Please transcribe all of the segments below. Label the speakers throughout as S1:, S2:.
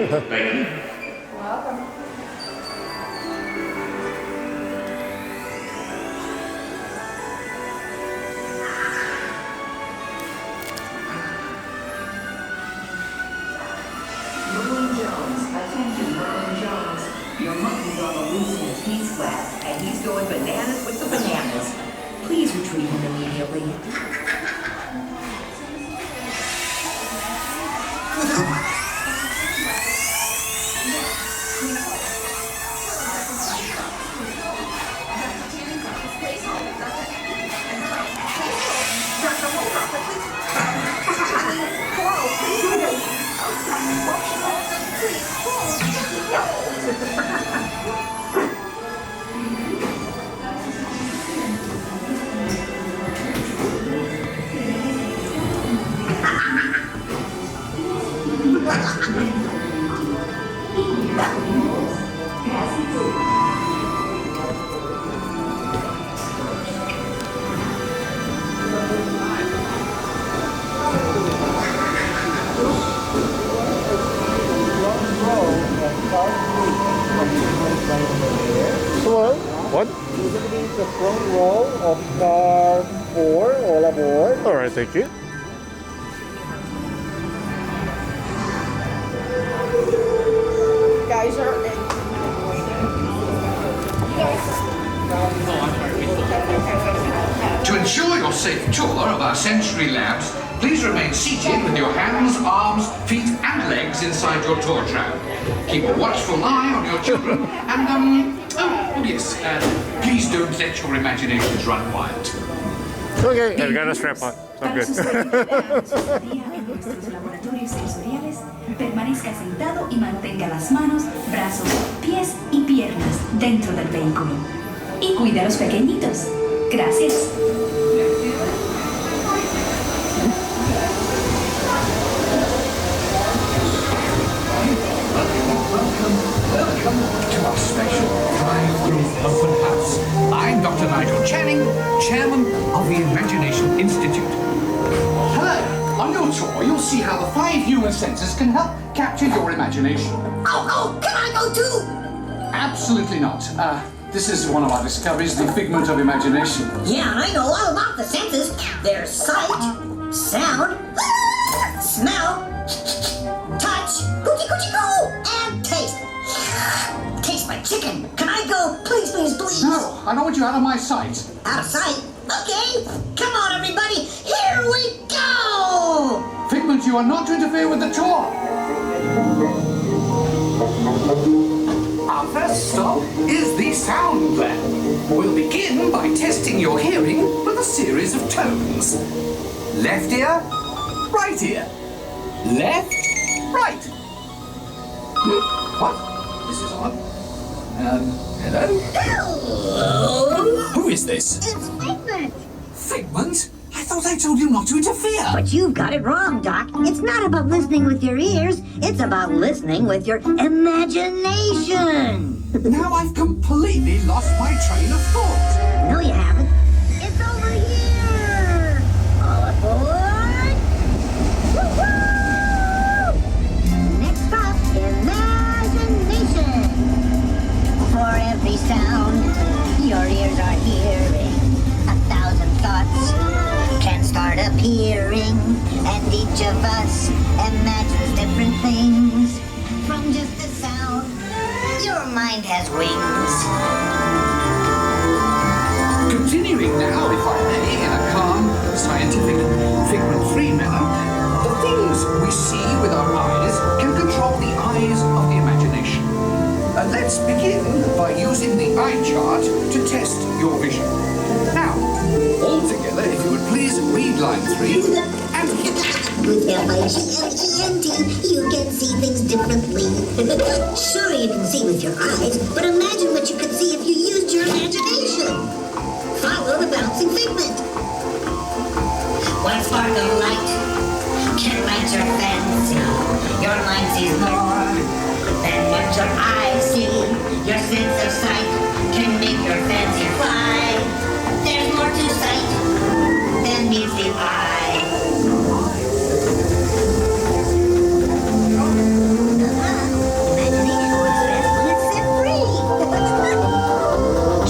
S1: Thank you.
S2: Welcome.
S3: Merlin Jones, attention Merlin Jones. Your monkey's on the loose in Keys West, and he's going bananas with the bananas. Please retrieve him immediately.
S4: What?
S5: You're going to be in the front row of car 4, all aboard.
S4: Alright, thank you.
S2: Guys are
S6: To ensure your safe tour of our sensory labs, please remain seated with your hands, arms, feet and legs inside your tour tram. Keep a watchful eye on your children and, oh yes, please don't let your imaginations run wild.
S4: Okay, I've got a strap on. I'm good.
S7: En nuestros laboratorios sensoriales, permanezca sentado y mantenga las manos, brazos, pies y piernas dentro del vehículo. Y cuide a los pequeñitos. Gracias.
S6: Welcome to our special drive-through open house. I'm Dr. JohnYChen, Chairman of the Imagination Institute. Hello. On your tour, you'll see how the 5 human senses can help capture your imagination.
S3: Oh, can I go too?
S6: Absolutely not. This is one of our discoveries, the figment of imagination.
S3: Yeah, I know all about the senses. There's sight, sound, smell, touch, coochie-coochie-coo, and taste. Taste my chicken. Can I go? Please, please, please.
S6: No, I don't want you out of my sight.
S3: Out of sight? Okay. Come on, everybody. Here we go.
S6: Figment, you are not to interfere with the tour. Our first stop is the sound lab. We'll begin by testing your hearing with a series of tones. Left ear, right ear. Left, right. What? This is odd. Hello?
S3: Hello.
S6: Who is this?
S3: It's Figment.
S6: Figment? I thought I told you not to interfere.
S8: But you've got it wrong, Doc. It's not about listening with your ears. It's about listening with your imagination.
S6: Now I've completely lost my train of thought.
S8: No, you haven't. It's over here. All aboard. Woo-hoo! Next stop, imagination. For every sound your ears are hearing, 1,000 thoughts can start appearing, and each of us imagines different things from just a sound. Your mind has wings.
S6: Continue things we see with our eyes can control the eyes of the imagination. Let's begin by using the eye chart to test your vision. Now, all together, if you would please read line 3 and
S8: With Figment, you can see things differently. Sure, you can see with your eyes, but imagine what you could see if you used your imagination. Follow the bouncing figment.
S3: One spark of light can light your fancy. Your mind sees more than what your eyes see. Your sense of sight can make your fancy fly. There's more to sight than meets the eye.
S8: Imagination works best when it's set free.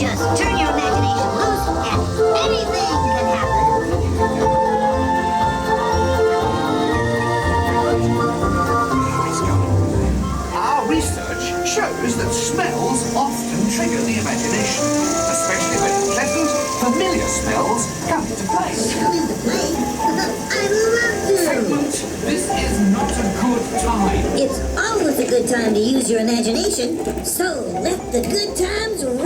S8: Just turn your imagination loose and anything can happen.
S6: Our research shows that smells often trigger the imagination, especially when pleasant, familiar smells come into play.
S8: Come into play? I love to.
S6: Figment, this is not a good time.
S8: It's always a good time to use your imagination, so let the good times roll!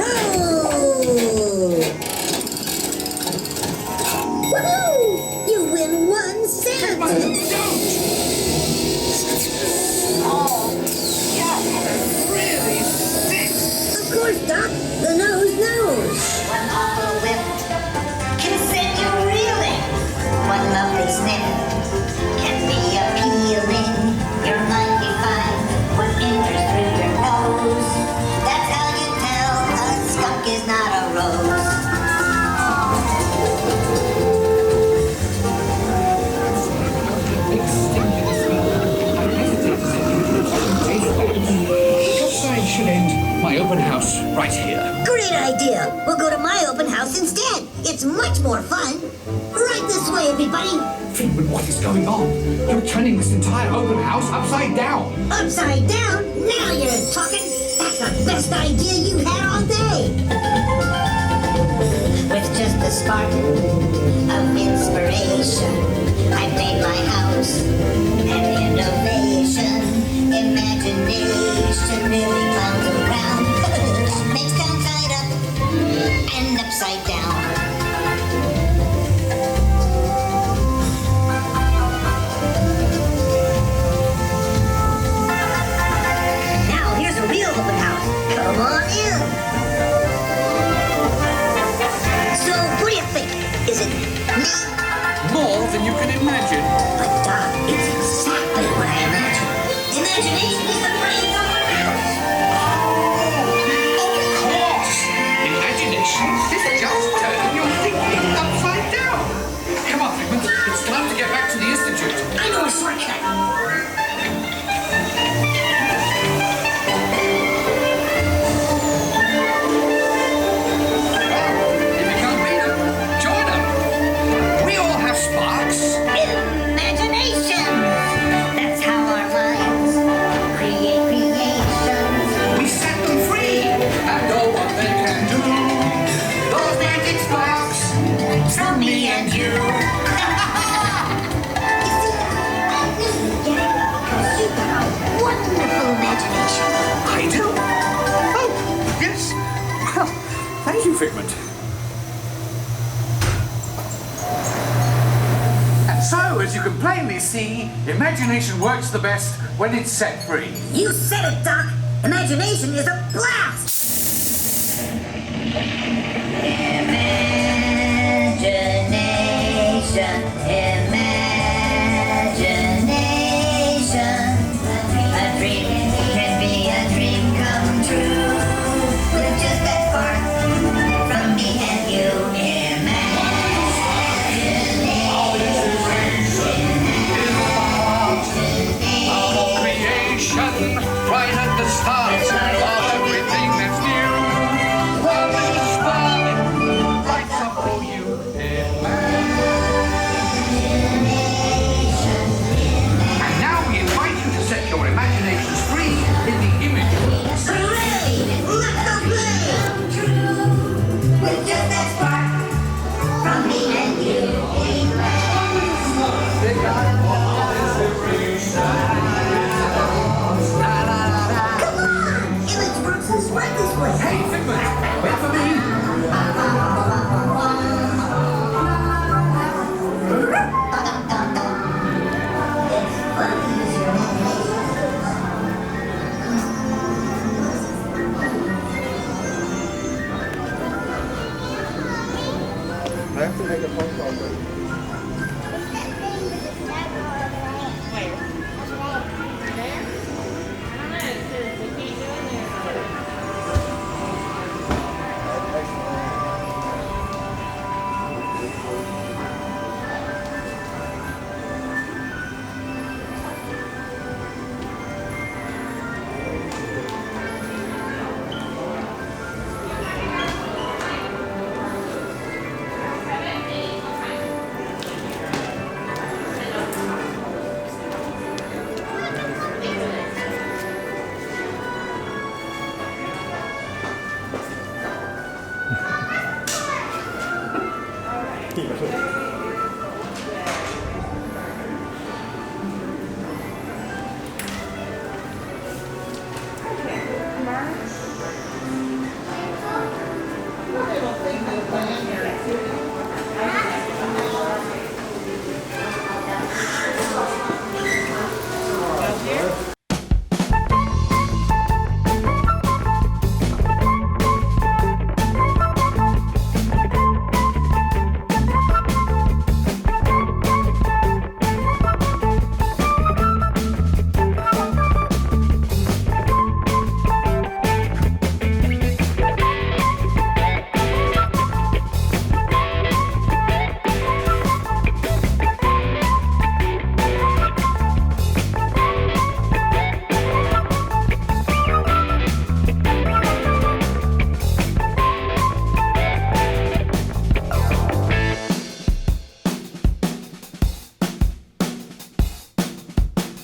S8: Woohoo! You win 1 cent!
S6: Don't! Oh, yeah, really stinks.
S8: Of course, Doc, the nose knows.
S3: One awful whiff can send you reeling. One lovely sniff can be appealing. Your 95 what enters through your nose. That's how you tell a skunk is not a rose.
S6: Perhaps I should end my open house right here.
S8: Great idea! We'll go to my open house instead. It's much more fun. Right this way, everybody.
S6: Figment, what is going on? You're turning this entire open house upside down.
S8: Upside down? Now you're talking. That's the best idea you've had all day.
S3: With just a spark of inspiration, I made my house an innovation. Imagination really clowns around. Makes downside up and upside down.
S8: Now here's a real open house. Come on in. So, what do you think? Is it me?
S6: More than you can imagine.
S8: But Doc, it's exactly what I imagined. Imagination is the brains of our house.
S6: Of course! Imagination is just turning your thinking upside down. Come on, Figment. It's time to get back to the Institute.
S8: I know a shortcut.
S6: If you can't beat them, join them. We all have sparks.
S8: Imagination. That's how our minds create creations.
S6: We set them free. And know what they can do. Those magic sparks from me and you.
S8: Wonderful imagination.
S6: I do. Oh, yes. Well, thank you, Figment. And so, as you can plainly see, imagination works the best when it's set free.
S8: You said it, Doc. Imagination is a blast.
S3: Imagination, imagination. A dream can be a dream come true. With just that spark from me and you.
S6: Our creation, right at the start of everything that's new. One little spark
S5: have to make a phone call.